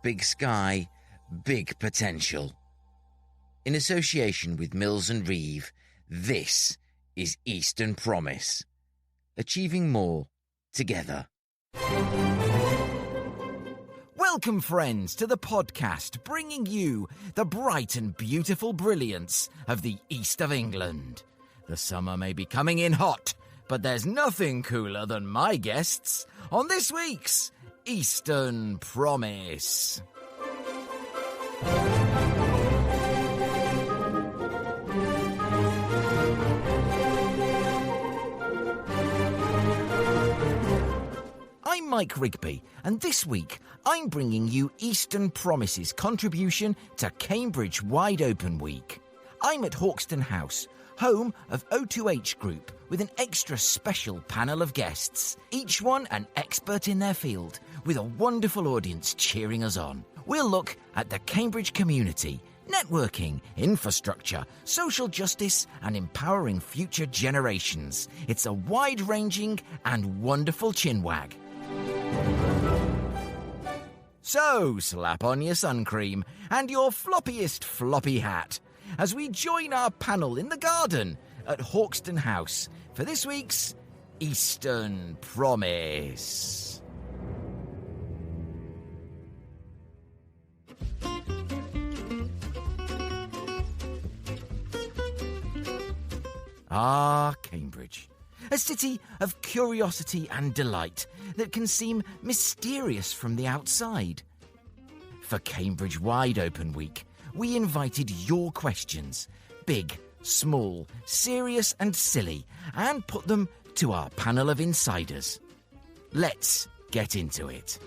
big sky, big potential. In association with Mills and Reeve, this is Eastern Promise. Achieving more together. Welcome, friends, to the podcast bringing you the bright and beautiful brilliance of the East of England. The summer may be coming in hot, but there's nothing cooler than my guests on this week's Eastern Promise. I'm Mike Rigby, and this week I'm bringing you Eastern Promise's contribution to Cambridge Wide Open Week. I'm at Hauxton House, home of O2H Group, with an extra special panel of guests, each one an expert in their field, with a wonderful audience cheering us on. We'll look at the Cambridge community, networking, infrastructure, social justice and empowering future generations. It's a wide-ranging and wonderful chinwag. So slap on your sun cream and your floppiest floppy hat as we join our panel in the garden at Hauxton House for this week's Eastern Promise. Ah, Cambridge. A city of curiosity and delight that can seem mysterious from the outside. For Cambridge Wide Open Week, we invited your questions, big, small, serious and silly, and put them to our panel of insiders. Let's get into it.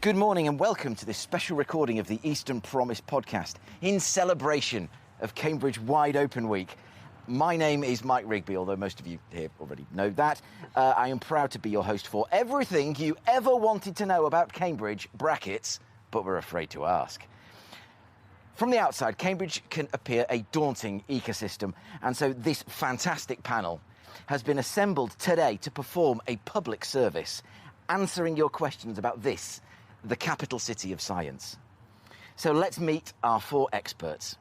Good morning and welcome to this special recording of the Eastern Promise podcast in celebration of Cambridge Wide Open Week. My name is Mike Rigby, although most of you here already know that. I am proud to be your host for everything you ever wanted to know about Cambridge, brackets, but were afraid to ask. From the outside, Cambridge can appear a daunting ecosystem, and so this fantastic panel has been assembled today to perform a public service, answering your questions about this, the capital city of science. So let's meet our four experts.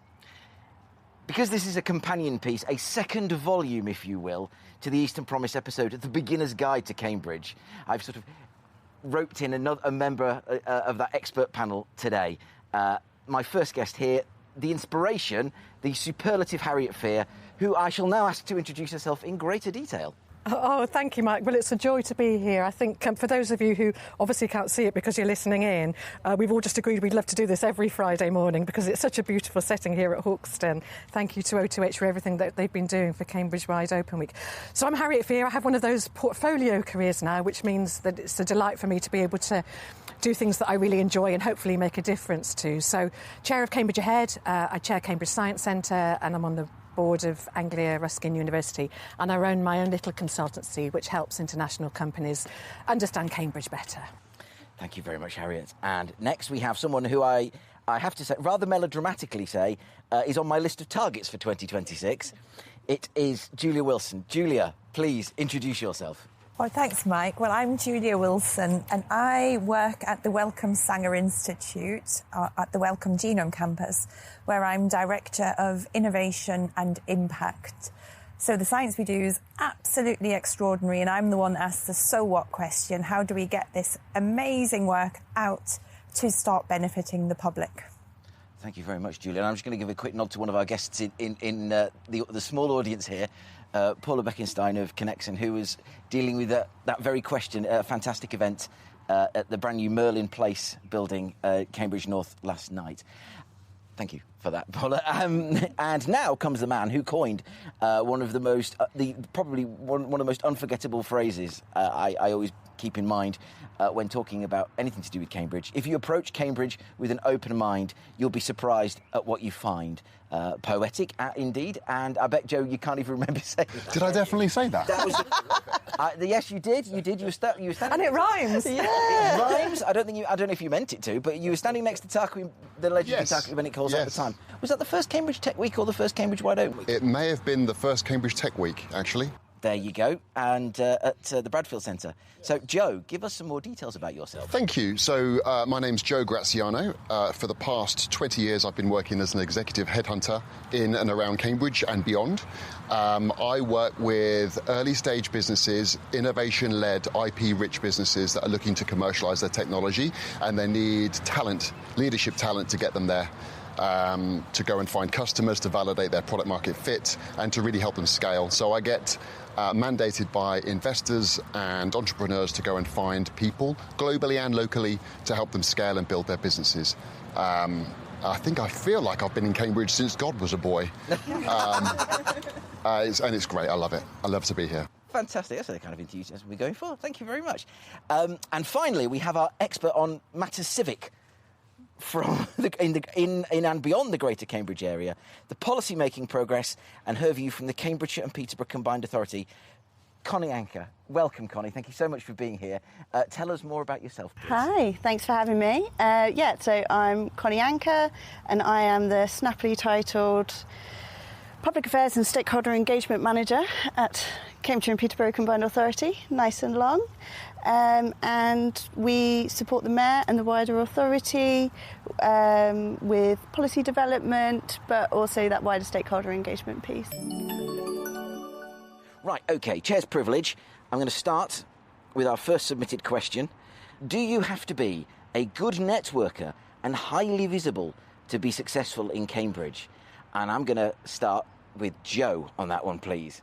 Because this is a companion piece, a second volume, if you will, to the Eastern Promise episode, The Beginner's Guide to Cambridge, I've sort of roped in a member of that expert panel today. My first guest here, the inspiration, the superlative Harriet Fear, who I shall now ask to introduce herself in greater detail. Oh, thank you, Mike. Well, it's a joy to be here. I think for those of you who obviously can't see it because you're listening in, we've all just agreed we'd love to do this every Friday morning because it's such a beautiful setting here at Hauxton. Thank you to O2H for everything that they've been doing for Cambridge Wide Open Week. So I'm Harriet Fear. I have one of those portfolio careers now, which means that it's a delight for me to be able to do things that I really enjoy and hopefully make a difference to. So, Chair of Cambridge Ahead, I chair Cambridge Science Centre and I'm on the board of Anglia Ruskin University, and I run my own little consultancy which helps international companies understand Cambridge better. Thank you very much, Harriet. And next we have someone who I have to say, rather melodramatically say, is on my list of targets for 2026. It is Julia Wilson. Julia, please introduce yourself. Well, thanks, Mike. Well, I'm Julia Wilson, and I work at the Wellcome Sanger Institute at the Wellcome Genome Campus, where I'm Director of Innovation and Impact. So the science we do is absolutely extraordinary, and I'm the one that asks the so what question. How do we get this amazing work out to start benefiting the public? Thank you very much, Julia. And I'm just going to give a quick nod to one of our guests in the small audience here, Paula Beckenstein of Connexon, who was dealing with that very question at a fantastic event at the brand new Merlin Place building, Cambridge North, last night. Thank you for that, Paula. And now comes the man who coined one of the most, probably one of the most unforgettable phrases I always keep in mind when talking about anything to do with Cambridge. If you approach Cambridge with an open mind, you'll be surprised at what you find. Poetic, indeed, and I bet, Joe, you can't even remember saying that. Did I definitely say that? That was yes, you did. You were standing. And it rhymes. Yeah, it rhymes. I don't know if you meant it to, but you were standing next to the legendary Tarquin when it calls at the time. Was that the first Cambridge Tech Week or the first Cambridge Wide Open Week? It may have been the first Cambridge Tech Week, actually. There you go, and at the Bradfield Centre. So, Joe, give us some more details about yourself. Thank you. So, my name's Joe Graziano. For the past 20 years, I've been working as an executive headhunter in and around Cambridge and beyond. I work with early-stage businesses, innovation-led, IP-rich businesses that are looking to commercialise their technology, and they need talent, leadership talent, to get them there. To go and find customers, to validate their product market fit, and to really help them scale. So I get mandated by investors and entrepreneurs to go and find people, globally and locally, to help them scale and build their businesses. I feel like I've been in Cambridge since God was a boy. And it's great. I love it. I love to be here. Fantastic. That's the kind of enthusiasm we're going for. Thank you very much. And finally, we have our expert on matters civic, from in and beyond the Greater Cambridge area, the policy-making progress and her view from the Cambridgeshire and Peterborough Combined Authority. Connie Anker. Welcome, Connie. Thank you so much for being here. Tell us more about yourself, please. Hi, thanks for having me. So I'm Connie Anker, and I am the snappily titled Public Affairs and Stakeholder Engagement Manager at Cambridgeshire and Peterborough Combined Authority, nice and long. And we support the Mayor and the wider authority with policy development, but also that wider stakeholder engagement piece. Right, OK, chair's privilege. I'm going to start with our first submitted question. Do you have to be a good networker and highly visible to be successful in Cambridge? And I'm going to start with Joe on that one, please.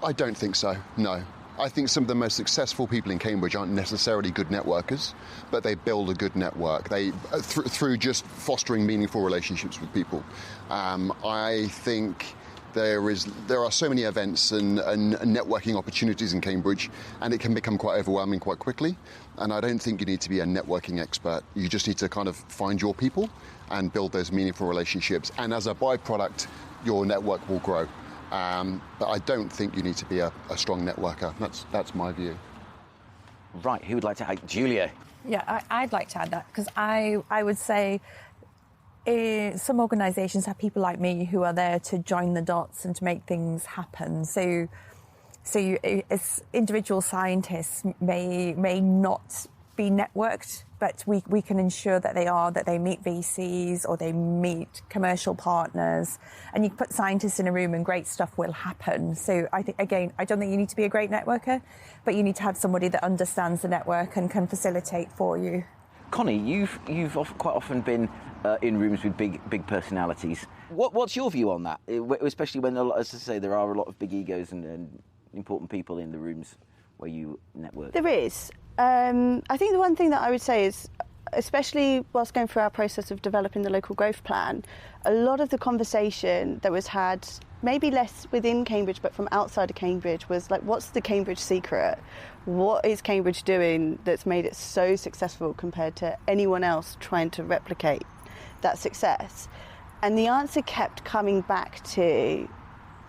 I don't think so, no. I think some of the most successful people in Cambridge aren't necessarily good networkers, but they build a good network. They through just fostering meaningful relationships with people. I think there are so many events and networking opportunities in Cambridge, and it can become quite overwhelming quite quickly. And I don't think you need to be a networking expert. You just need to kind of find your people and build those meaningful relationships. And as a byproduct, your network will grow. But I don't think you need to be a strong networker. That's my view. Right, who would like to add? Julia. Yeah, I'd like to add that, because I would say some organisations have people like me who are there to join the dots and to make things happen. So you, as individual scientists may not be networked, but we can ensure that they meet VCs or they meet commercial partners, and you put scientists in a room and great stuff will happen. So I think, again, I don't think you need to be a great networker, but you need to have somebody that understands the network and can facilitate for you. Connie, you've quite often been in rooms with big personalities. What's your view on that, especially when, as I say, there are a lot of big egos and important people in the rooms where you network? There is. I think the one thing that I would say is, especially whilst going through our process of developing the local growth plan, a lot of the conversation that was had, maybe less within Cambridge but from outside of Cambridge, was like, what's the Cambridge secret? What is Cambridge doing that's made it so successful compared to anyone else trying to replicate that success? And the answer kept coming back to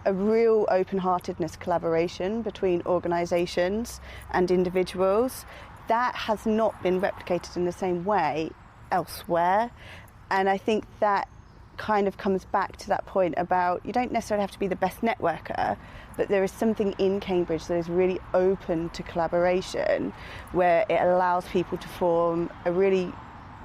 a real open-heartedness collaboration between organisations and individuals. That has not been replicated in the same way elsewhere. And I think that kind of comes back to that point about, you don't necessarily have to be the best networker, but there is something in Cambridge that is really open to collaboration, where it allows people to form a really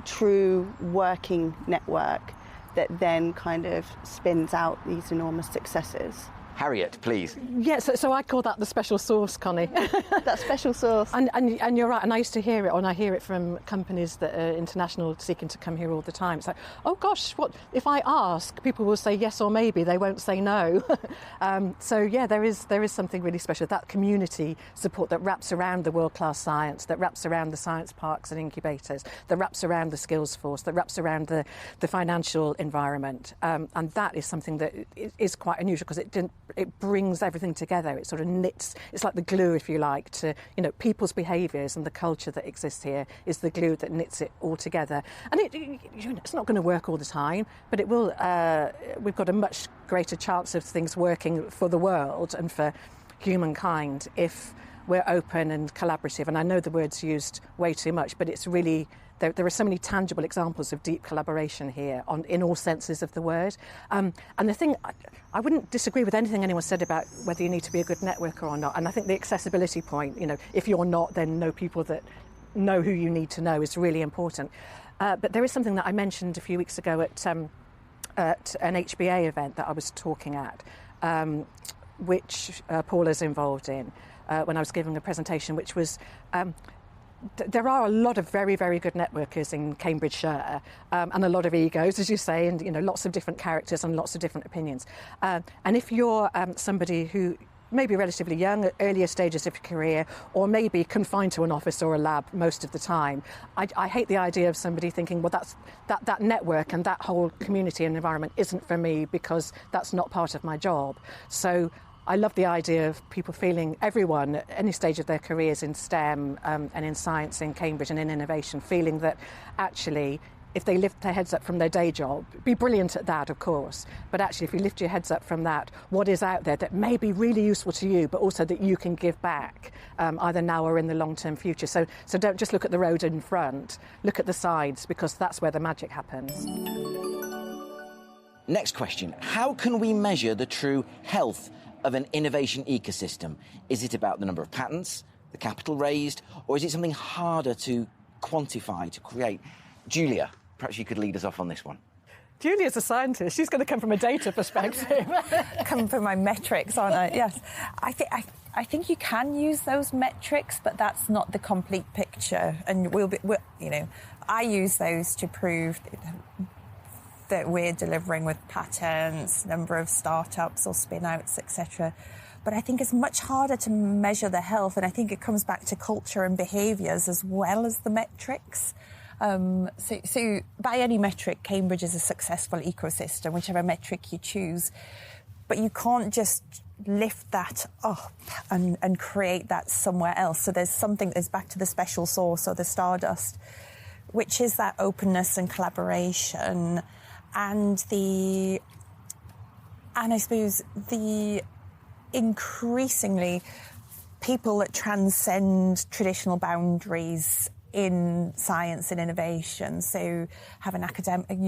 true working network that then kind of spins out these enormous successes. Harriet, please. Yeah, so I call that the special sauce, Connie. That special sauce. And you're right, and I used to hear it, and I hear it from companies that are international seeking to come here all the time. It's like, oh gosh, what if I ask? People will say yes or maybe, they won't say no. So yeah, there is something really special, that community support that wraps around the world-class science, that wraps around the science parks and incubators, that wraps around the skills force, that wraps around the financial environment. And that is something that is quite unusual, because it brings everything together. It sort of knits, it's like the glue, if you like, to, people's behaviours, and the culture that exists here is the glue that knits it all together. And it's not going to work all the time, but it will. We've got a much greater chance of things working for the world and for humankind if we're open and collaborative. And I know the word's used way too much, but it's really there are so many tangible examples of deep collaboration here in all senses of the word. And the thing, I wouldn't disagree with anything anyone said about whether you need to be a good networker or not. And I think the accessibility point, if you're not, then know people that know who you need to know is really important. But there is something that I mentioned a few weeks ago at an HBA event that I was talking at, which Paula's involved in, when I was giving a presentation, which was there are a lot of very, very good networkers in Cambridgeshire, and a lot of egos, as you say, and lots of different characters and lots of different opinions. And if you're somebody who maybe relatively young, at earlier stages of your career, or maybe confined to an office or a lab most of the time, I hate the idea of somebody thinking, well, that network and that whole community and environment isn't for me because that's not part of my job. So I love the idea of people feeling, everyone at any stage of their careers in STEM and in science, in Cambridge and in innovation, feeling that actually if they lift their heads up from their day job, be brilliant at that, of course, but actually if you lift your heads up from that, what is out there that may be really useful to you, but also that you can give back, either now or in the long-term future. So don't just look at the road in front, look at the sides, because that's where the magic happens. Next question. How can we measure the true health of an innovation ecosystem? Is it about the number of patents, the capital raised, or is it something harder to quantify, to create? Julia, perhaps you could lead us off on this one. Julia's a scientist. She's going to come from a data perspective. Come from my metrics, aren't I? Yes. I think you can use those metrics, but that's not the complete picture. And I use those to prove that we're delivering with patents, number of startups or spin-outs, etc. But I think it's much harder to measure the health, and I think it comes back to culture and behaviours as well as the metrics. So by any metric, Cambridge is a successful ecosystem, whichever metric you choose. But you can't just lift that up and create that somewhere else. So there's something that's back to the special sauce or the stardust, which is that openness and collaboration and I suppose the increasingly people that transcend traditional boundaries in science and innovation. So have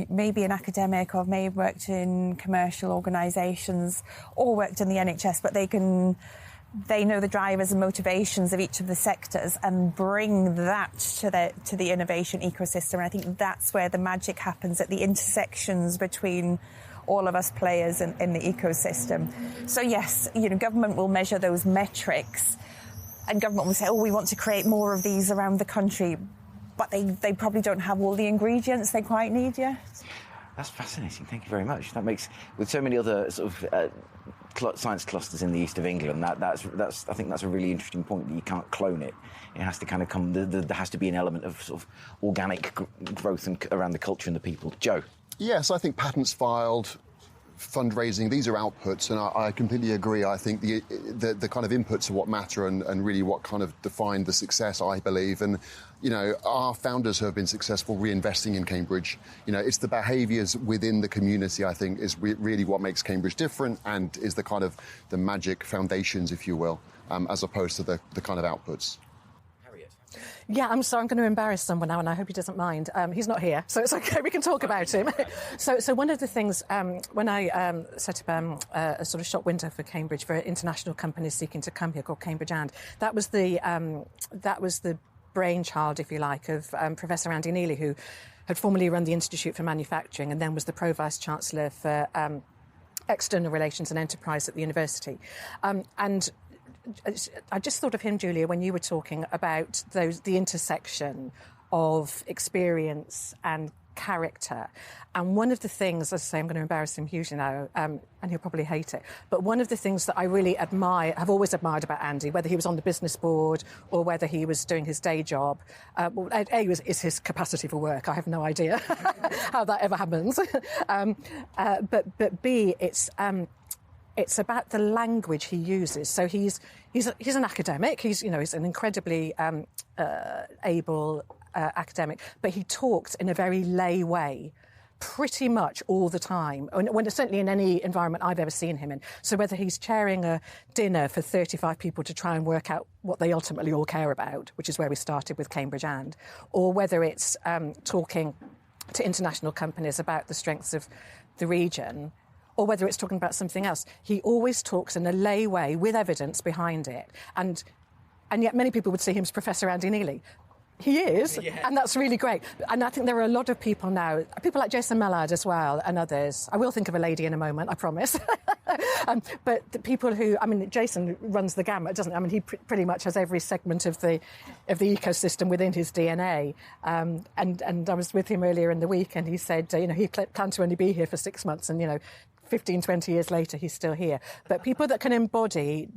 maybe an academic or may have worked in commercial organisations or worked in the NHS, but they know the drivers and motivations of each of the sectors and bring that to the innovation ecosystem. And I think that's where the magic happens, at the intersections between all of us players in the ecosystem. So yes, government will measure those metrics, and government will say, we want to create more of these around the country, but they probably don't have all the ingredients they quite need yet. That's fascinating. Thank you very much. That makes, with so many other sort of science clusters in the east of England, that's I think that's a really interesting point, that you can't clone it. It has to kind of come. There has to be an element of sort of organic growth and around the culture and the people. Joe. Yes, I think patents filed, fundraising, these are outputs, and I completely agree. I think the kind of inputs are what matter and really what kind of defined the success, I believe. And, our founders who have been successful reinvesting in Cambridge, it's the behaviours within the community, I think, is really what makes Cambridge different and is the kind of the magic foundations, if you will, as opposed to the kind of outputs. Yeah, I'm sorry, I'm going to embarrass someone now, and I hope he doesn't mind. He's not here, so it's okay, we can talk about him. So one of the things, when I set up a sort of shop window for Cambridge for international companies seeking to come here called Cambridge And, that was the brainchild, if you like, of Professor Andy Neely, who had formerly run the Institute for Manufacturing and then was the Pro-Vice-Chancellor for External Relations and Enterprise at the university. And I just thought of him, Julia, when you were talking about the intersection of experience and character. And one of the things, as I say, I'm going to embarrass him hugely now, and he'll probably hate it, but one of the things that I really have always admired about Andy, whether he was on the business board or whether he was doing his day job, is his capacity for work. I have no idea how that ever happens. But B, it's about the language he uses. So he's an academic. He's an incredibly able academic, but he talks in a very lay way. pretty much all the time, when certainly in any environment I've ever seen him in. So whether he's chairing a dinner for 35 people to try and work out what they ultimately all care about, which is where we started with Cambridge or whether it's talking to international companies about the strengths of the region, or whether it's talking about something else, he always talks in a lay way with evidence behind it. And yet many people would see him as Professor Andy Neely. He is, and that's really great. And I think there are a lot of people now, people like Jason Mellard as well, and others. I will think of a lady in a moment, I promise. But the people who, I mean, Jason runs the gamut, doesn't he? I mean, he pretty much has every segment of the ecosystem within his DNA. And I was with him earlier in the week, and he said, he planned to only be here for 6 months, and 15, 20 years later, he's still here. But people that can embody.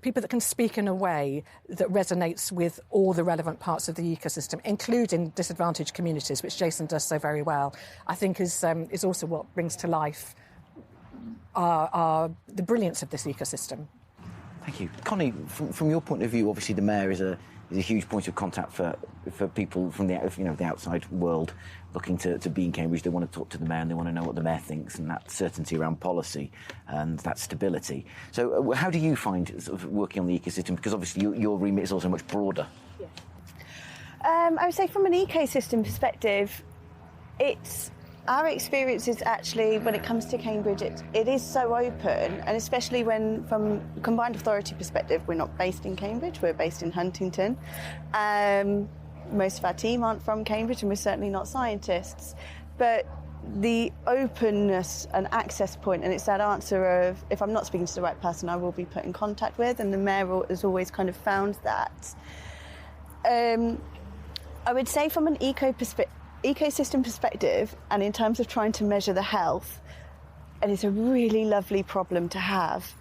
People that can speak in a way that resonates with all the relevant parts of the ecosystem, including disadvantaged communities, which Jason does so very well, I think is also what brings to life the brilliance of this ecosystem. Thank you. Connie, from your point of view, obviously the mayor is a huge point of contact for people from the outside world looking to be in Cambridge. They want to talk to the mayor and they want to know what the mayor thinks, and that certainty around policy and that stability. So how do you find sort of working on the ecosystem? Because obviously your remit is also much broader. Yeah. I would say from an ecosystem perspective, our experience is actually, when it comes to Cambridge, it is so open, and especially when, from a combined authority perspective, we're not based in Cambridge, we're based in Huntington. Most of our team aren't from Cambridge, and we're certainly not scientists. But the openness and access point, and it's that answer of, if I'm not speaking to the right person, I will be put in contact with, and the mayor has always kind of found that. I would say from an ecosystem perspective, and in terms of trying to measure the health, and it's a really lovely problem to have,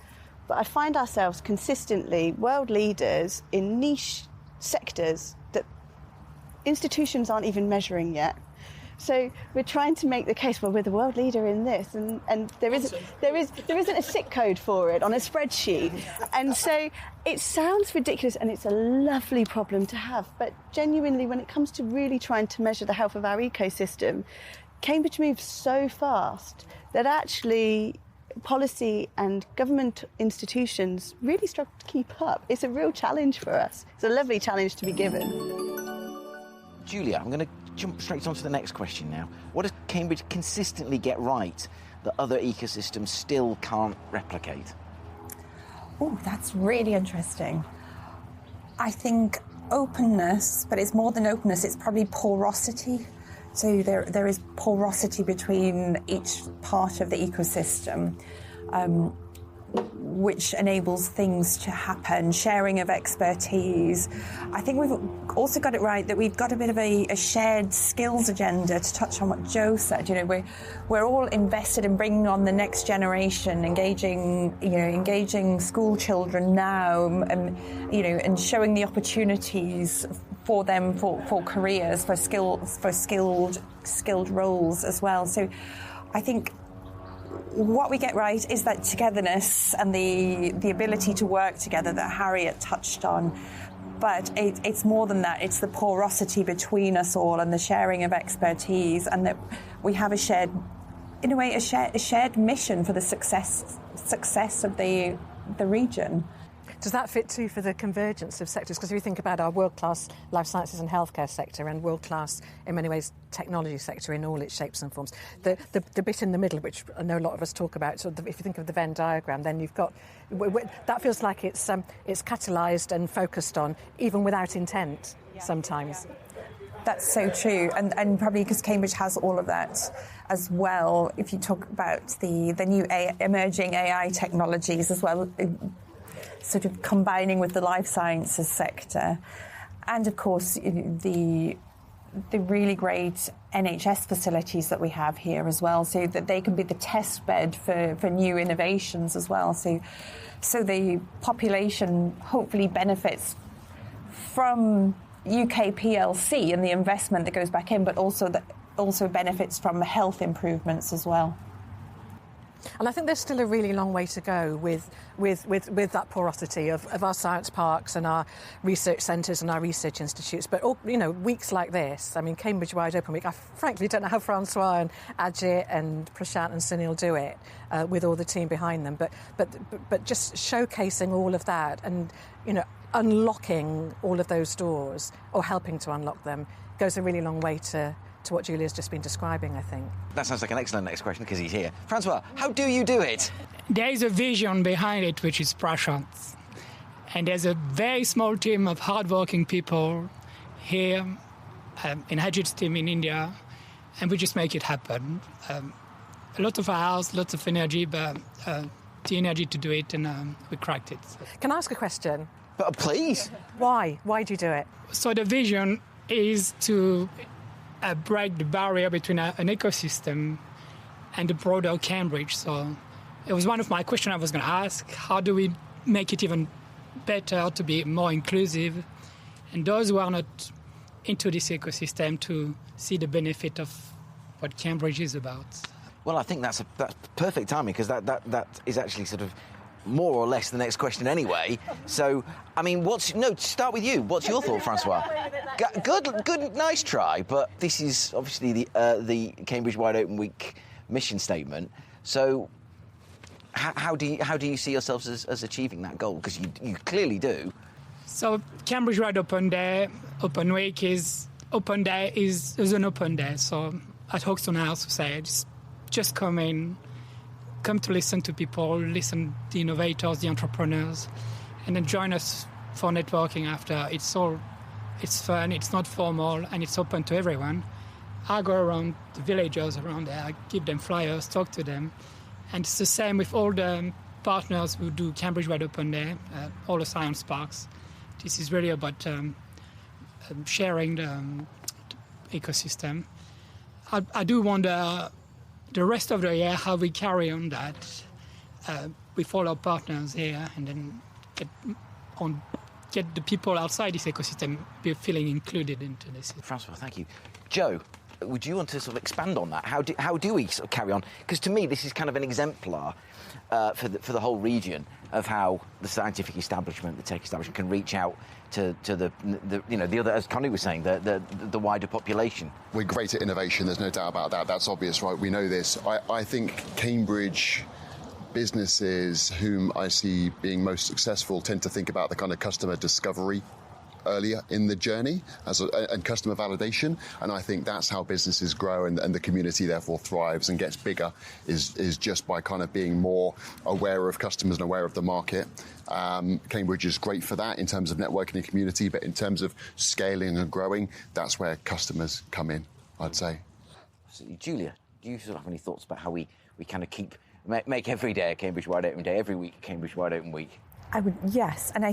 but I find ourselves consistently world leaders in niche sectors that institutions aren't even measuring yet. So we're trying to make the case, well, we're the world leader in this, and there isn't a SIC code for it on a spreadsheet. And so it sounds ridiculous, and it's a lovely problem to have. But genuinely, when it comes to really trying to measure the health of our ecosystem, Cambridge moves so fast that actually policy and government institutions really struggle to keep up. It's a real challenge for us. It's a lovely challenge to be given. Julia, I'm going to jump straight on to the next question now. What does Cambridge consistently get right that other ecosystems still can't replicate? Oh, that's really interesting. I think openness, but it's more than openness, it's probably porosity. So there is porosity between each part of the ecosystem, which enables things to happen, sharing of expertise. I think we've also got it right that we've got a bit of a shared skills agenda, to touch on what Joe said. We're all invested in bringing on the next generation, engaging school children now, and showing the opportunities for them for careers, for skilled roles as well. So I think what we get right is that togetherness and the ability to work together that Harriet touched on. But it's more than that. It's the porosity between us all and the sharing of expertise, and that we have a shared mission for the success of the region. Does that fit too for the convergence of sectors? Because if you think about our world-class life sciences and healthcare sector and world-class, in many ways, technology sector in all its shapes and forms, the bit in the middle, which I know a lot of us talk about, so if you think of the Venn diagram, then you've got, that feels like it's catalysed and focused on, even without intent, sometimes. That's so true, and probably because Cambridge has all of that as well. If you talk about the new emerging AI technologies as well, sort of combining with the life sciences sector, and of course the really great NHS facilities that we have here as well, so that they can be the test bed for new innovations as well. So the population hopefully benefits from UK PLC and the investment that goes back in, but also benefits from the health improvements as well. And I think there's still a really long way to go with that porosity of our science parks and our research centres and our research institutes. But, weeks like this, I mean, Cambridge Wide Open Week, I frankly don't know how Francois and Ajit and Prashant and Sunil do it with all the team behind them. But just showcasing all of that and, unlocking all of those doors or helping to unlock them goes a really long way to what Julia's just been describing, I think. That sounds like an excellent next question because he's here. Francois, how do you do it? There is a vision behind it, which is Prashant. And there's a very small team of hardworking people here in Ajit's team in India, and we just make it happen. A lot of hours, lots of energy, but the energy to do it, and we cracked it. Can I ask a question? Please. Why? Why do you do it? So the vision is to break the barrier between an ecosystem and the broader Cambridge. So it was one of my questions I was going to ask. How do we make it even better to be more inclusive? And those who are not into this ecosystem to see the benefit of what Cambridge is about. Well, I think that's perfect timing because that is actually sort of more or less the next question anyway. So, I mean, start with you. What's your thought, Francois? Good, nice try, but this is obviously the Cambridge Wide Open Week mission statement. So, how do you see yourselves as achieving that goal? Because you clearly do. So, Cambridge Wide Open Week is open day is an open day. So, at Hauxton House, we say just come in. Come to listen to people, listen to the innovators, the entrepreneurs, and then join us for networking after. It's fun, it's not formal, and it's open to everyone. I go around the villagers around there, I give them flyers, talk to them. And it's the same with all the partners who do Cambridge Wide Open Day, all the science parks. This is really about sharing the ecosystem. I do wonder the rest of the year how we carry on that with all our partners here, and then get the people outside this ecosystem feeling included into this. Francois, thank you. Joe, would you want to sort of expand on that? How do we sort of carry on? Because to me, this is kind of an exemplar for the whole region of how the scientific establishment, the tech establishment, can reach out to the other, as Connie was saying, the wider population. We're great at innovation, there's no doubt about that. That's obvious, right? We know this. I think Cambridge businesses whom I see being most successful tend to think about the kind of customer discovery earlier in the journey and customer validation, and I think that's how businesses grow and the community therefore thrives and gets bigger is just by kind of being more aware of customers and aware of the market. Cambridge is great for that in terms of networking and community, but in terms of scaling and growing, that's where customers come in, I'd say. Absolutely. Julia, do you sort of have any thoughts about how we kind of make every day a Cambridge Wide Open Day, every week a Cambridge Wide Open Week? I would, yes, and I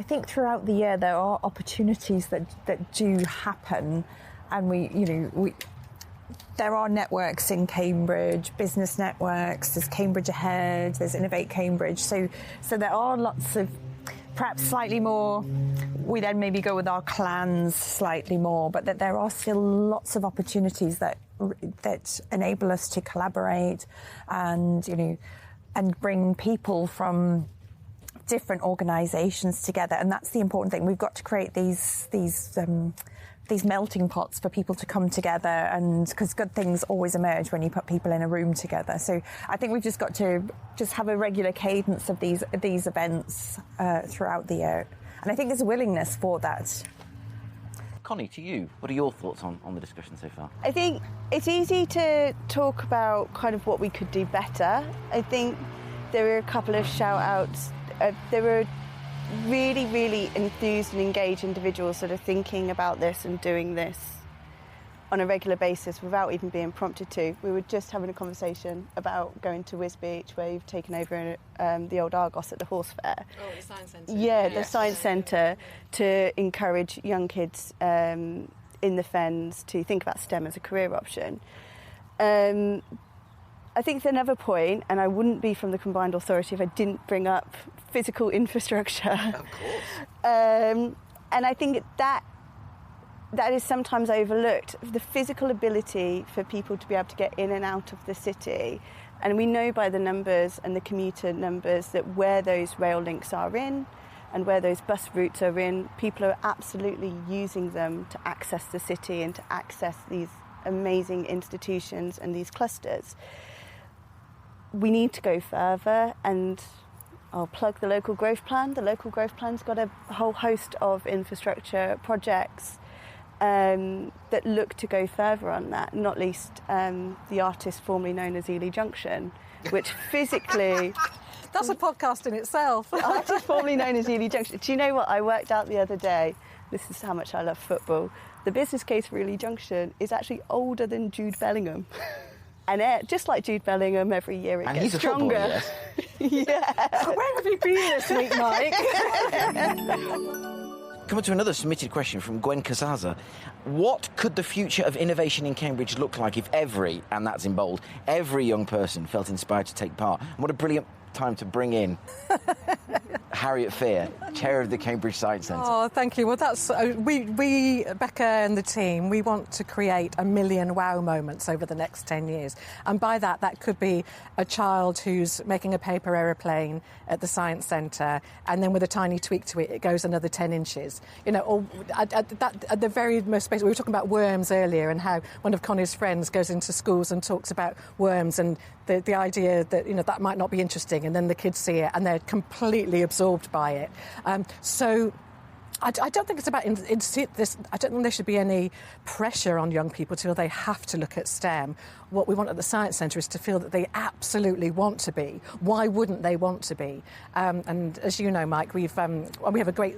think throughout the year there are opportunities that do happen, and there are networks in Cambridge, business networks. There's Cambridge Ahead, there's Innovate Cambridge. So there are lots of, perhaps slightly more. We then maybe go with our clans slightly more, but that there are still lots of opportunities that enable us to collaborate, and bring people from different organisations together, and that's the important thing. We've got to create these melting pots for people to come together, and because good things always emerge when you put people in a room together. So I think we've just got to have a regular cadence of these events throughout the year, and I think there's a willingness for that. Connie, to you, what are your thoughts on the discussion so far? I think it's easy to talk about kind of what we could do better. I think there were a couple of shout-outs. There were really, really enthused and engaged individuals that are thinking about this and doing this on a regular basis without even being prompted to. We were just having a conversation about going to Wiz Beach, where you've taken over the old Argos at the horse fair. Oh, the Science Centre. Yeah, the Science Centre, to encourage young kids in the Fens to think about STEM as a career option. I think there's another point, and I wouldn't be from the Combined Authority if I didn't bring up physical infrastructure. Of course. And I think that is sometimes overlooked. The physical ability for people to be able to get in and out of the city And we know by the numbers and the commuter numbers that where those rail links are in and where those bus routes are in, people are absolutely using them to access the city and to access these amazing institutions and these clusters. We need to go further, and I'll plug the local growth plan. The local growth plan's got a whole host of infrastructure projects that look to go further on that, not least the artist formerly known as Ely Junction, which physically... That's a podcast in itself. The artist formerly known as Ely Junction. Do you know what? I worked out the other day, this is how much I love football, the business case for Ely Junction is actually older than Jude Bellingham. And just like Jude Bellingham, every year it gets stronger. And he's a footballer, yes. Yeah. Where have you been this week, Mike? Come on to another submitted question from Gwen Casaza. What could the future of innovation in Cambridge look like if every, and that's in bold, every young person felt inspired to take part? And what a brilliant time to bring in Harriet Fear, chair of the Cambridge Science Centre. Oh, thank you. Well, that's we Becca and the team, we want to create 1 million wow moments over the next 10 years. And by that could be a child who's making a paper aeroplane at the Science Centre, and then with a tiny tweak to it, it goes another 10 inches. You know, or at the very most basic, we were talking about worms earlier and how one of Connie's friends goes into schools and talks about worms and the idea that, you know, that might not be interesting, and then the kids see it and they're completely absorbed by it. So I don't think it's about this. I don't think there should be any pressure on young people to feel they have to look at STEM. What we want at the Science Centre is to feel that they absolutely want to be. Why wouldn't they want to be? And as you know, Mike, we have a great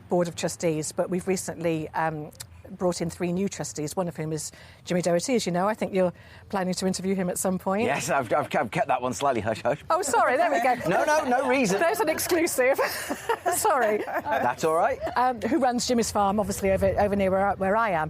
board of trustees, but we've recently brought in 3 new trustees, one of whom is Jimmy Doherty, as you know. I think you're planning to interview him at some point. Yes, I've kept that one slightly hush-hush. Oh, sorry, there we go. No reason. There's an exclusive. Sorry. That's all right. Who runs Jimmy's farm, obviously, over near where I am.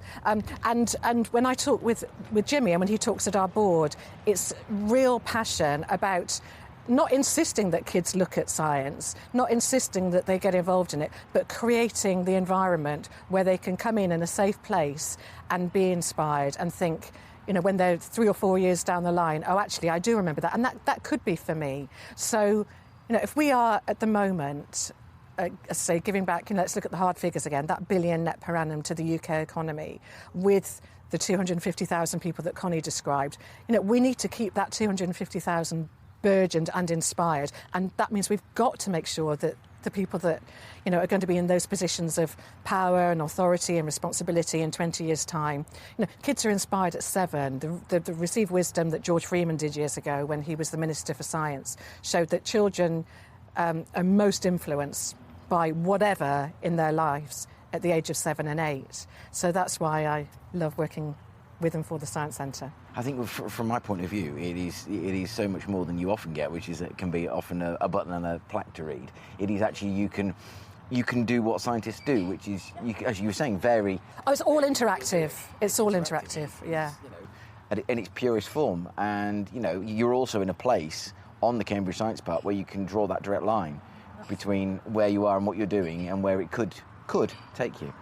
And when I talk with Jimmy, and when he talks at our board, it's real passion about not insisting that kids look at science, not insisting that they get involved in it, but creating the environment where they can come in a safe place and be inspired and think, you know, when they're 3 or 4 years down the line, oh, actually, I do remember that. And that could be for me. So, you know, if we are at the moment, say, giving back, you know, let's look at the hard figures again, that $1 billion net per annum to the UK economy with the 250,000 people that Connie described, you know, we need to keep that 250,000 burgeoned and inspired, and that means we've got to make sure that the people that, you know, are going to be in those positions of power and authority and responsibility in 20 years' time. You know, kids are inspired at 7. The Receive Wisdom that George Freeman did years ago when he was the Minister for Science showed that children are most influenced by whatever in their lives at the age of 7 and 8. So that's why I love working with and for the Science Centre. I think from my point of view, it is so much more than you often get, which is it can be often a button and a plaque to read. It is actually you can do what scientists do, which is, as you were saying, very... Oh, it's all interactive. It's all interactive, yeah. You know, in its purest form. And, you know, you're also in a place on the Cambridge Science Park where you can draw that direct line between where you are and what you're doing and where it could take you.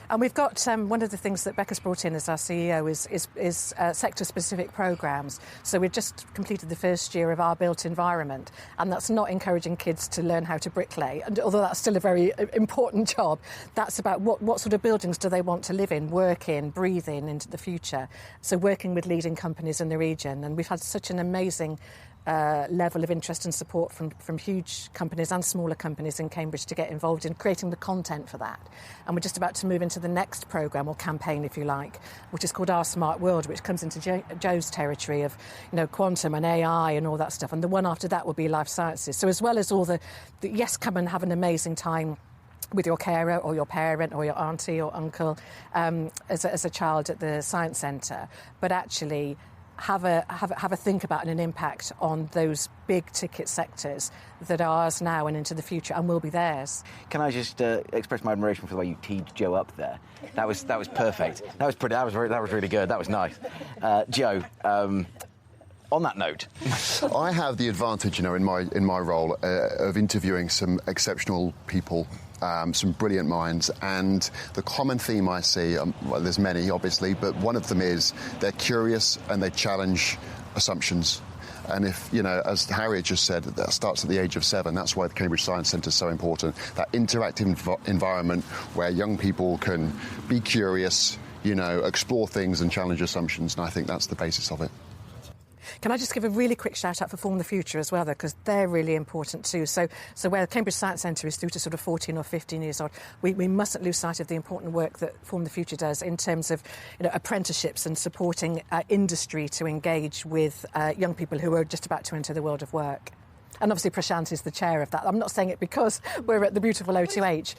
And we've got one of the things that Becca's brought in as our CEO is sector-specific programmes. So we've just completed the first year of our built environment, and that's not encouraging kids to learn how to bricklay. And although that's still a very important job, that's about what sort of buildings do they want to live in, work in, breathe in into the future. So working with leading companies in the region, and we've had such an amazing level of interest and support from huge companies and smaller companies in Cambridge to get involved in creating the content for that. And we're just about to move into the next programme, or campaign if you like, which is called Our Smart World, which comes into Joe's territory of, you know, quantum and AI and all that stuff. And the one after that will be life sciences. So as well as all the yes, come and have an amazing time with your carer or your parent or your auntie or uncle as a child at the Science Centre, but actually have a think about and an impact on those big ticket sectors that are ours now and into the future and will be theirs. Can I just express my admiration for the way you teed Joe up there? That was perfect. That was really good. That was nice. Joe, on that note, I have the advantage, you know, in my role of interviewing some exceptional people. Some brilliant minds, and the common theme I see, well, there's many obviously, but one of them is they're curious and they challenge assumptions And if, you know, as Harriet just said, that starts at the age of 7. That's why the Cambridge Science Centre is so important. That interactive environment where young people can be curious, you know, explore things and challenge assumptions, and I think that's the basis of it. Can I just give a really quick shout out for Form the Future as well, though, because they're really important too. So where the Cambridge Science Centre is through to sort of 14 or 15 years old, we mustn't lose sight of the important work that Form the Future does in terms of, you know, apprenticeships and supporting industry to engage with young people who are just about to enter the world of work. And obviously Prashant is the chair of that. I'm not saying it because we're at the beautiful O2H,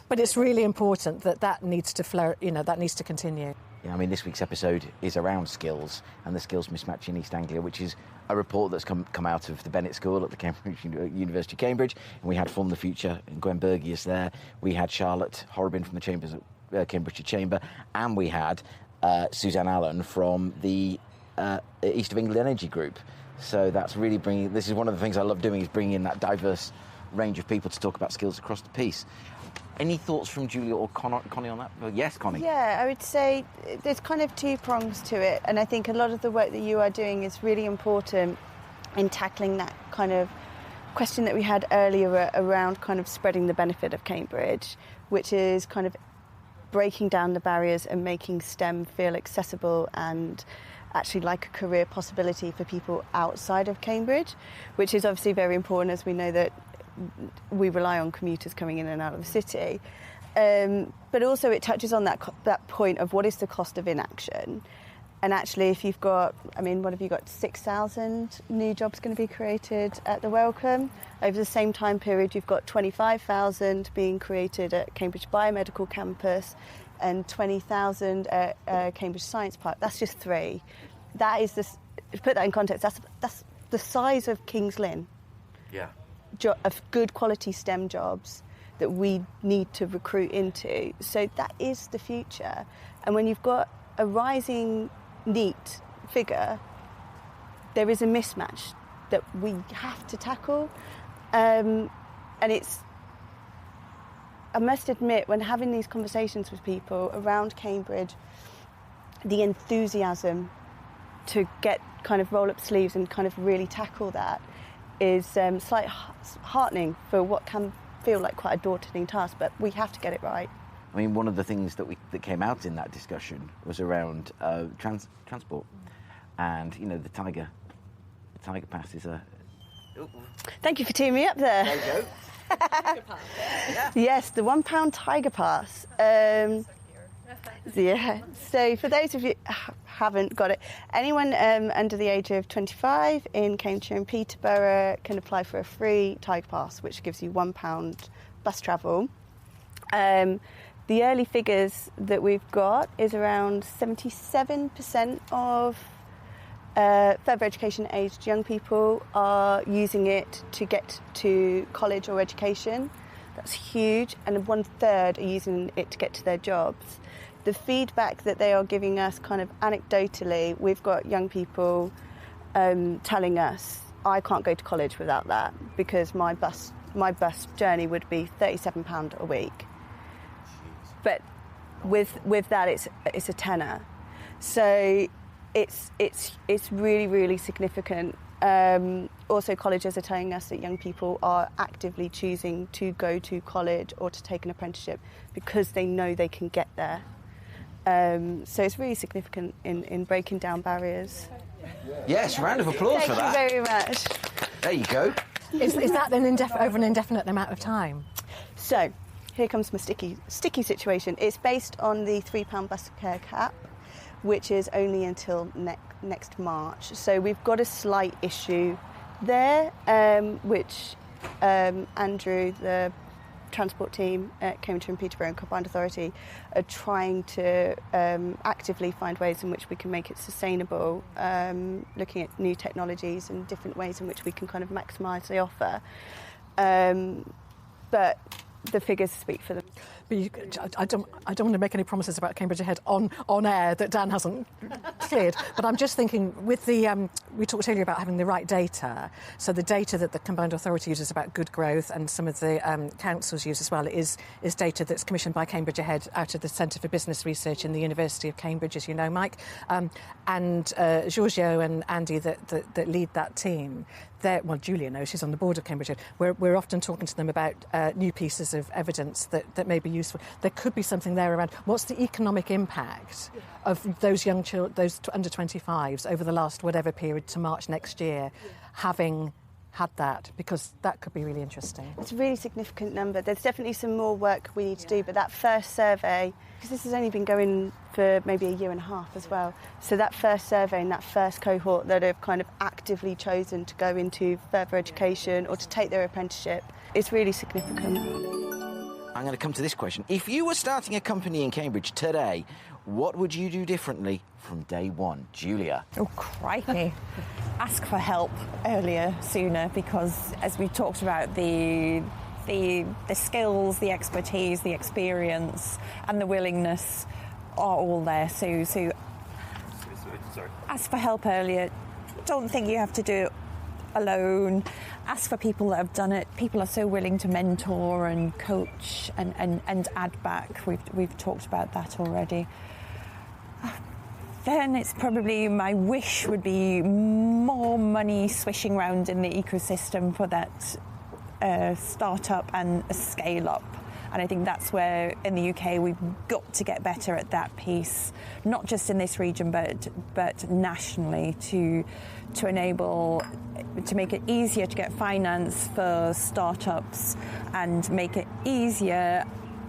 but it's really important that needs to flow, you know, that needs to continue. Yeah, I mean, this week's episode is around skills and the skills mismatch in East Anglia, which is a report that's come out of the Bennett School at the University of Cambridge. And we had Form the Future and Gwen Bergius there. We had Charlotte Horrobin from the Chambers at Cambridgeshire Chamber. And we had Suzanne Allen from the East of England Energy Group. So that's really this is one of the things I love doing, is bringing in that diverse range of people to talk about skills across the piece. Any thoughts from Julia or Connie on that? Well, yes, Connie. Yeah, I would say there's kind of two prongs to it, and I think a lot of the work that you are doing is really important in tackling that kind of question that we had earlier around kind of spreading the benefit of Cambridge, which is kind of breaking down the barriers and making STEM feel accessible and actually like a career possibility for people outside of Cambridge, which is obviously very important, as we know that we rely on commuters coming in and out of the city. But also it touches on that point of what is the cost of inaction. And actually, if you've got, I mean, what have you got, 6,000 new jobs going to be created at the Wellcome? Over the same time period, you've got 25,000 being created at Cambridge Biomedical Campus and 20,000 at Cambridge Science Park. That's just 3. That is, to put that in context, that's the size of King's Lynn. Yeah. Of good quality STEM jobs that we need to recruit into. So that is the future. And when you've got a rising NEET figure, there is a mismatch that we have to tackle. And it's, I must admit, when having these conversations with people around Cambridge, the enthusiasm to get kind of roll up sleeves and kind of really tackle that is slightly heartening for what can feel like quite a daunting task, but we have to get it right. I mean, one of the things that came out in that discussion was around transport, and you know, the Tiger Pass is a. Thank you for teeing me up there. There you go. Tiger Pass. Yeah. Yes, the £1 Tiger Pass. Yeah. So for those of you who haven't got it, anyone under the age of 25 in Cambridgeshire and Peterborough can apply for a free Tiger Pass, which gives you £1 bus travel. The early figures that we've got is around 77% of further education aged young people are using it to get to college or education. That's huge. And 1/3 are using it to get to their jobs. The feedback that they are giving us kind of anecdotally, we've got young people telling us, I can't go to college without that because my bus journey would be £37 a week. But with that, it's a tenner. So it's really, really significant. Also, colleges are telling us that young people are actively choosing to go to college or to take an apprenticeship because they know they can get there. So it's really significant in breaking down barriers. Yes, round of applause for that. Thank you very much. There you go. Is that over an indefinite amount of time? So, here comes my sticky situation. It's based on the £3 bus care cap, which is only until next March. So we've got a slight issue there, which Andrew, the transport team at Cambridgeshire and Peterborough and Combined Authority are trying to actively find ways in which we can make it sustainable, looking at new technologies and different ways in which we can kind of maximise the offer. But the figures speak for them. But I don't want to make any promises about Cambridgeshire on air that Dan hasn't cleared. But I'm just thinking, with the we talked earlier about having the right data. So the data that the Combined Authority uses about good growth, and some of the councils use as well, is data that's commissioned by Cambridgeshire out of the Centre for Business Research in the University of Cambridge, as you know, Mike, and Giorgio and Andy that lead that team. Well, Julia knows, she's on the board of Cambridgeshire. We're often talking to them about new pieces of evidence that may be useful. There could be something there around what's the economic impact of those young children, those under 25s, over the last whatever period to March next year, having had that, because that could be really interesting. It's a really significant number. There's definitely some more work we need to do, but that first survey, because this has only been going for maybe a year and a half as well, so that first survey and that first cohort that have kind of actively chosen to go into further education or to take their apprenticeship, is really significant. I'm going to come to this question. If you were starting a company in Cambridge today, what would you do differently from day one? Julia? Oh, crikey. Ask for help earlier, sooner, because as we talked about, the skills, the expertise, the experience and the willingness are all there. So ask for help earlier. Don't think you have to do it alone. Ask for people that have done it. People are so willing to mentor and coach and add back. We've talked about that already. Then it's probably, my wish would be more money swishing around in the ecosystem for that start-up and scale-up. And I think that's where, in the UK, we've got to get better at that piece, not just in this region, but nationally, to enable, to make it easier to get finance for startups and make it easier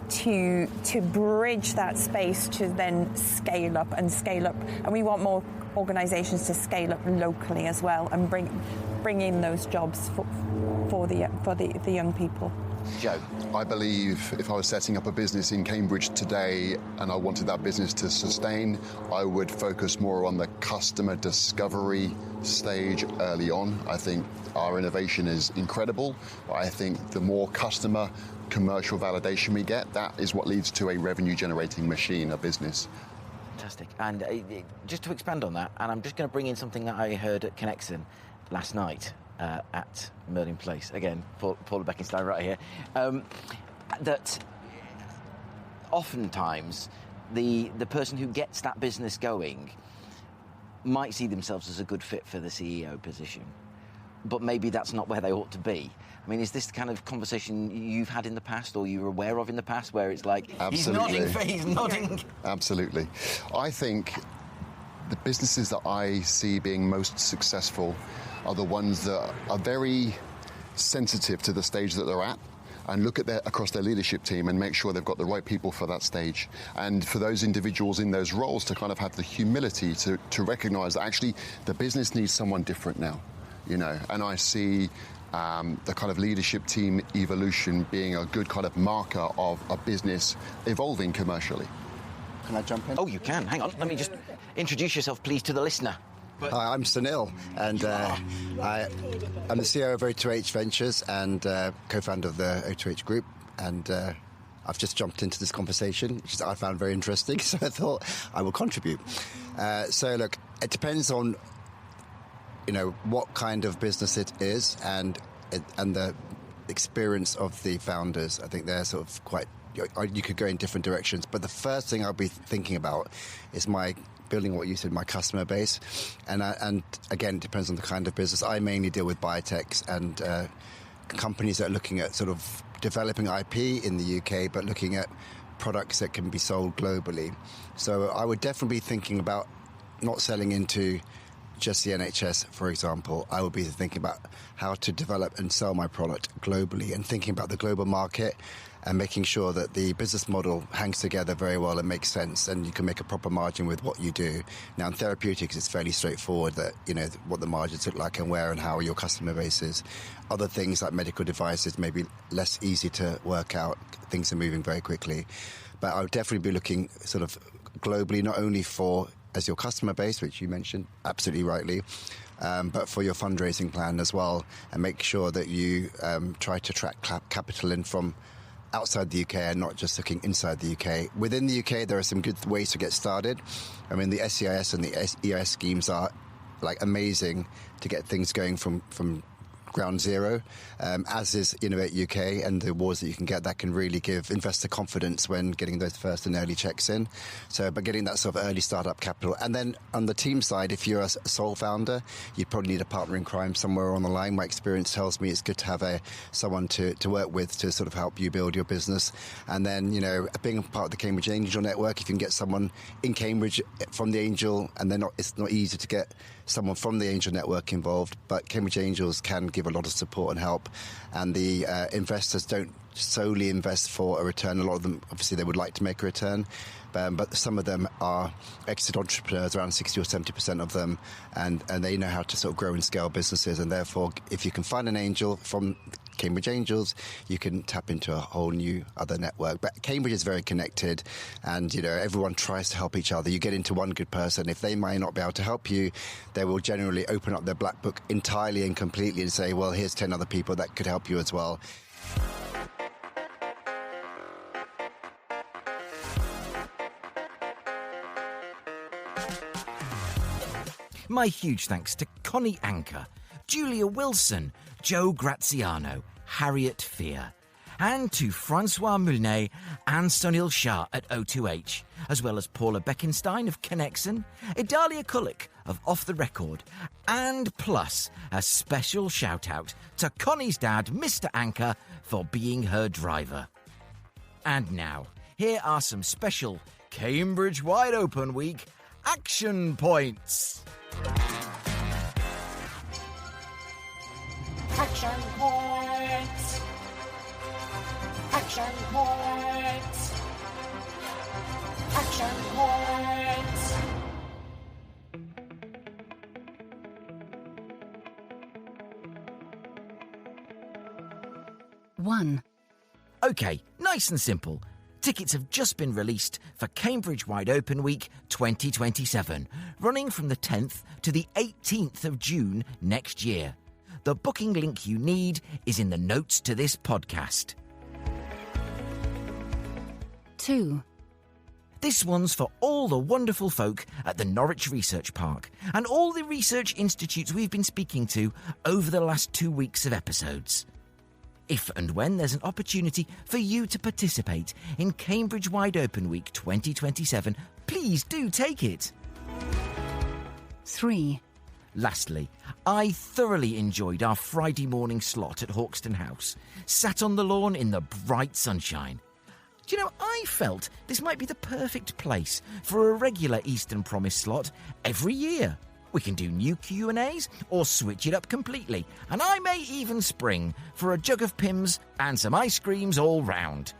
to bridge that space to then scale up. And we want more organisations to scale up locally as well and bring in those jobs for the young people. Joe? I believe if I was setting up a business in Cambridge today and I wanted that business to sustain, I would focus more on the customer discovery stage early on. I think our innovation is incredible. I think the more customer commercial validation we get, that is what leads to a revenue generating machine, a business. Fantastic. And just to expand on that, and I'm just going to bring in something that I heard at Connexon last night at Meullenet Place. Again, Paula Beckenstein right here. That oftentimes the person who gets that business going might see themselves as a good fit for the CEO position, but maybe that's not where they ought to be. I mean, is this the kind of conversation you've had in the past or you're aware of in the past where it's like, Absolutely. he's nodding? Absolutely. I think the businesses that I see being most successful are the ones that are very sensitive to the stage that they're at and look at across their leadership team and make sure they've got the right people for that stage. And for those individuals in those roles to kind of have the humility to recognise that actually the business needs someone different now, you know. And I see the kind of leadership team evolution being a good kind of marker of a business evolving commercially. Can I jump in? Oh, you can. Hang on. Let me just introduce yourself, please, to the listener. Hi, I'm Sunil, and I'm the CEO of O2H Ventures and co-founder of the O2H Group, and I've just jumped into this conversation, which I found very interesting, so I thought I will contribute. So, look, it depends on, you know, what kind of business it is and the experience of the founders. I think they're sort of quite, you could go in different directions, but the first thing I'll be thinking about is building what you said, my customer base. And again, it depends on the kind of business. I mainly deal with biotechs and companies that are looking at sort of developing IP in the UK, but looking at products that can be sold globally. So I would definitely be thinking about not selling into just the NHS, for example. I would be thinking about how to develop and sell my product globally and thinking about the global market and making sure that the business model hangs together very well and makes sense and you can make a proper margin with what you do. Now, in therapeutics, it's fairly straightforward that, you know, what the margins look like and where and how your customer base is. Other things like medical devices may be less easy to work out. Things are moving very quickly. But I would definitely be looking sort of globally, not only for as your customer base, which you mentioned absolutely rightly, but for your fundraising plan as well, and make sure that you try to track capital in from outside the UK and not just looking inside the UK. Within the UK, there are some good ways to get started. I mean, the SCIS and the EIS schemes are amazing to get things going from ground zero, as is Innovate UK and the awards that you can get that can really give investor confidence when getting those first and early checks in. So by getting that sort of early startup capital. And then on the team side, if you're a sole founder, you probably need a partner in crime somewhere on the line. My experience tells me it's good to have someone to work with to sort of help you build your business. And then, being a part of the Cambridge Angel Network, if you can get someone in Cambridge from the Angel, and it's not easy to get someone from the Angel Network involved, but Cambridge Angels can give a lot of support and help, and the investors don't solely invest for a return. A lot of them, obviously, they would like to make a return, but some of them are exited entrepreneurs, around 60 or 70% of them, and they know how to sort of grow and scale businesses, and therefore, if you can find an angel from Cambridge Angels, you can tap into a whole new other network. But Cambridge is very connected, and everyone tries to help each other. You get into one good person, if they might not be able to help you, they will generally open up their black book entirely and completely and say, well, here's 10 other people that could help you as well. My huge thanks to Connie Anker, Julia Wilson, Joe Graziano, Harriet Fear, and to Francois Meullenet and Sunil Shah at O2H, as well as Paula Beckenstein of Connexon, Idalia Kullik of Off the Record, and plus a special shout-out to Connie's dad, Mr. Anker, for being her driver. And now, here are some special Cambridge Wide Open Week action points. Action points! Action points! Action points! One. OK, nice and simple. Tickets have just been released for Cambridge Wide Open Week 2027, running from the 10th to the 18th of June next year. The booking link you need is in the notes to this podcast. 2. This one's for all the wonderful folk at the Norwich Research Park and all the research institutes we've been speaking to over the last 2 weeks of episodes. If and when there's an opportunity for you to participate in Cambridge Wide Open Week 2027, please do take it. 3. Lastly, I thoroughly enjoyed our Friday morning slot at Hauxton House, sat on the lawn in the bright sunshine. Do you know, I felt this might be the perfect place for a regular Eastern Promise slot every year. We can do new Q&As or switch it up completely, and I may even spring for a jug of Pimm's and some ice creams all round.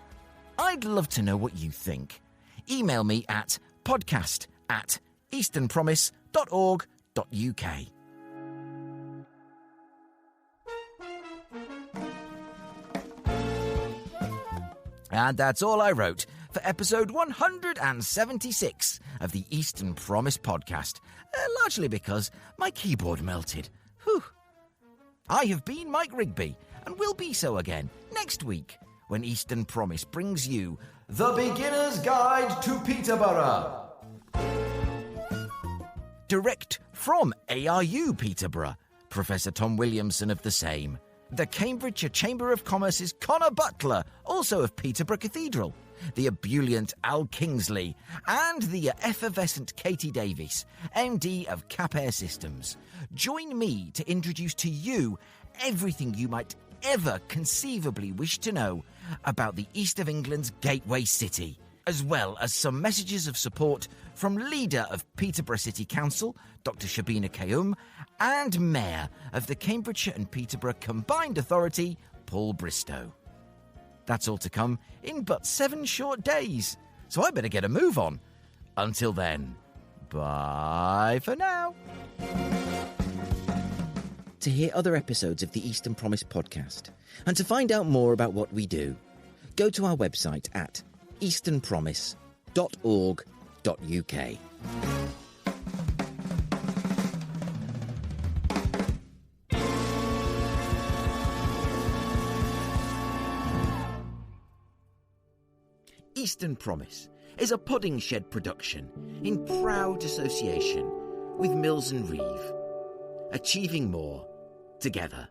I'd love to know what you think. Email me at podcast@easternpromise.org.uk. And that's all I wrote for episode 176 of the Eastern Promise podcast, largely because my keyboard melted. Whew. I have been Mike Rigby, and will be so again next week, when Eastern Promise brings you The Beginner's Guide to Peterborough. Direct from ARU Peterborough, Professor Tom Williamson of the same. The Cambridgeshire Chamber of Commerce's Connor Butler, also of Peterborough Cathedral. The ebullient Al Kingsley, and the effervescent Katie Davies, MD of Cap Air Systems. Join me to introduce to you everything you might ever conceivably wish to know about the East of England's gateway city, as well as some messages of support from leader of Peterborough City Council, Dr. Shabina Kayum, and Mayor of the Cambridgeshire and Peterborough Combined Authority, Paul Bristow. That's all to come in but 7 short days, so I better get a move on. Until then, bye for now. To hear other episodes of the Eastern Promise podcast, and to find out more about what we do, go to our website at easternpromise.org.uk. Eastern Promise is a Pudding Shed production in proud association with Mills and Reeve. Achieving more together.